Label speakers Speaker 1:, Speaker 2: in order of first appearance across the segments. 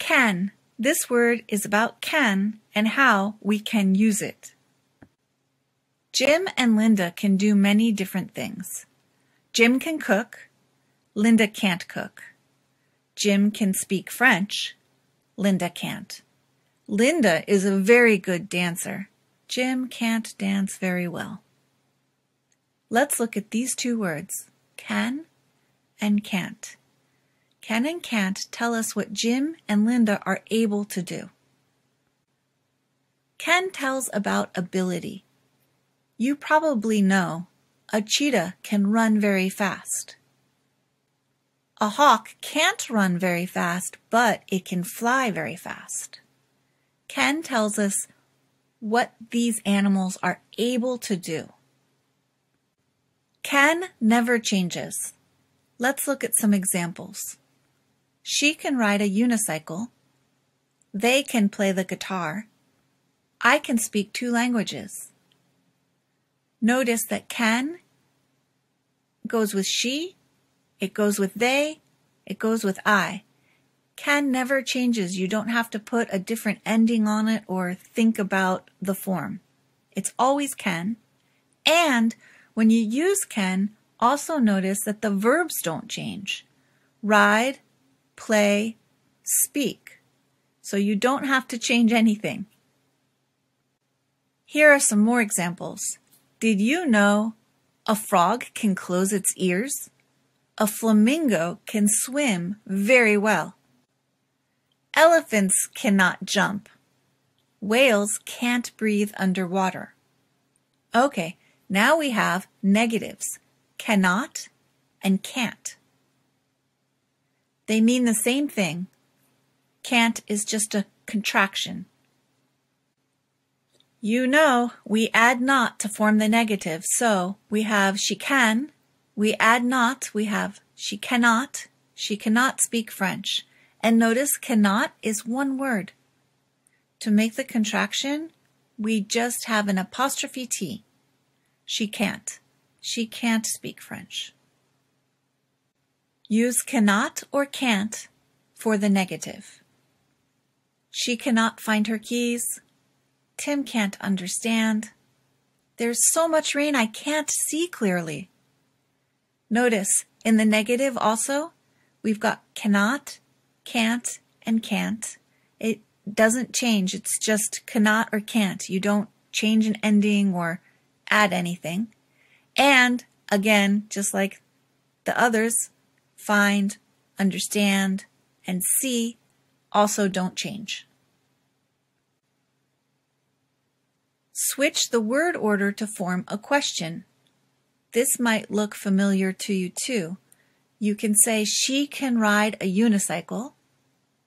Speaker 1: Can. This word is about can and how we can use it. Jim and Linda can do many different things. Jim can cook. Linda can't cook. Jim can speak French. Linda can't. Linda is a very good dancer. Jim can't dance very well. Let's look at these two words, can and can't. Can and can't tell us what Jim and Linda are able to do. Can tells about ability. You probably know a cheetah can run very fast. A hawk can't run very fast, but it can fly very fast. Can tells us what these animals are able to do. Can never changes. Let's look at some examples. She can ride a unicycle. They can play the guitar. I can speak 2 languages. Notice that can goes with she, it goes with they, it goes with I. Can never changes. You don't have to put a different ending on it or think about the form. It's always can. And when you use can, also notice that the verbs don't change. Ride, play, speak. So you don't have to change anything. Here are some more examples. Did you know a frog can close its ears? A flamingo can swim very well. Elephants cannot jump. Whales can't breathe underwater. Okay, now we have negatives, cannot and can't. They mean the same thing. Can't is just a contraction. You know, we add not to form the negative, so we have she can. We add not, we have she cannot speak French. And notice cannot is one word. To make the contraction, we just have an apostrophe T. She can't speak French. Use cannot or can't for the negative. She cannot find her keys. Tim can't understand. There's so much rain I can't see clearly. Notice in the negative also, we've got cannot, can't, and can't. It doesn't change. It's just cannot or can't. You don't change an ending or add anything. And again, just like the others, find, understand, and see also don't change. Switch the word order to form a question. This might look familiar to you too. You can say she can ride a unicycle.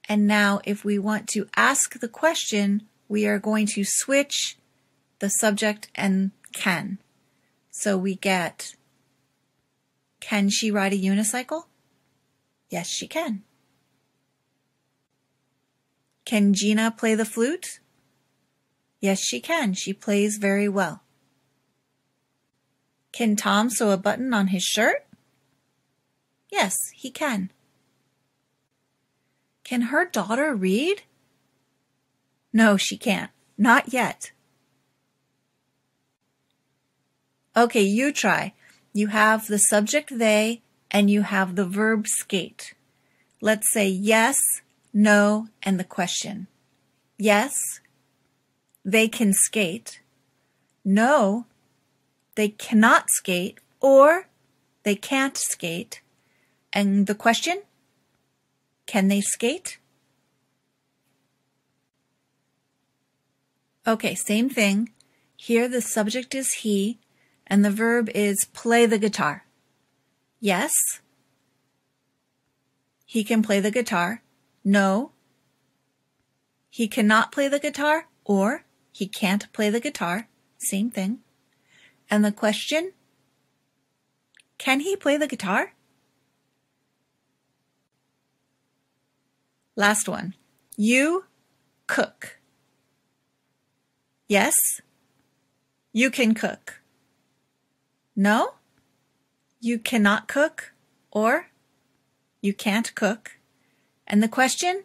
Speaker 1: And now if we want to ask the question, we are going to switch the subject and can. So we get, can she ride a unicycle? Yes, she can. Can Gina play the flute? Yes, she can. She plays very well. Can Tom sew a button on his shirt? Yes, he can. Can her daughter read? No, she can't. Not yet. Okay, you try. You have the subject they and you have the verb skate. Let's say yes, no, and the question. Yes, they can skate. No, they cannot skate, or they can't skate. And the question, can they skate? Okay, same thing. Here the subject is he, and the verb is play the guitar. Yes, he can play the guitar. No, he cannot play the guitar, or he can't play the guitar. Same thing. And the question, can he play the guitar? Last one. You cook. Yes, you can cook. No, you cannot cook, or you can't cook. And the question,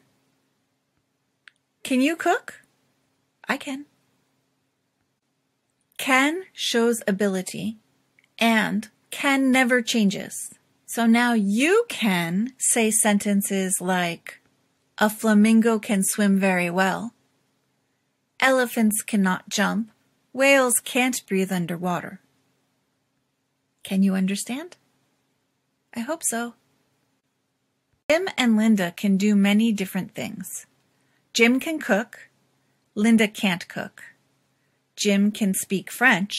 Speaker 1: Can you cook? I can. Can shows ability, and can never changes. So now you can say sentences like, a flamingo can swim very well. Elephants cannot jump. Whales can't breathe underwater. Can you understand? I hope so. Jim and Linda can do many different things. Jim can cook. Linda can't cook. Jim can speak French.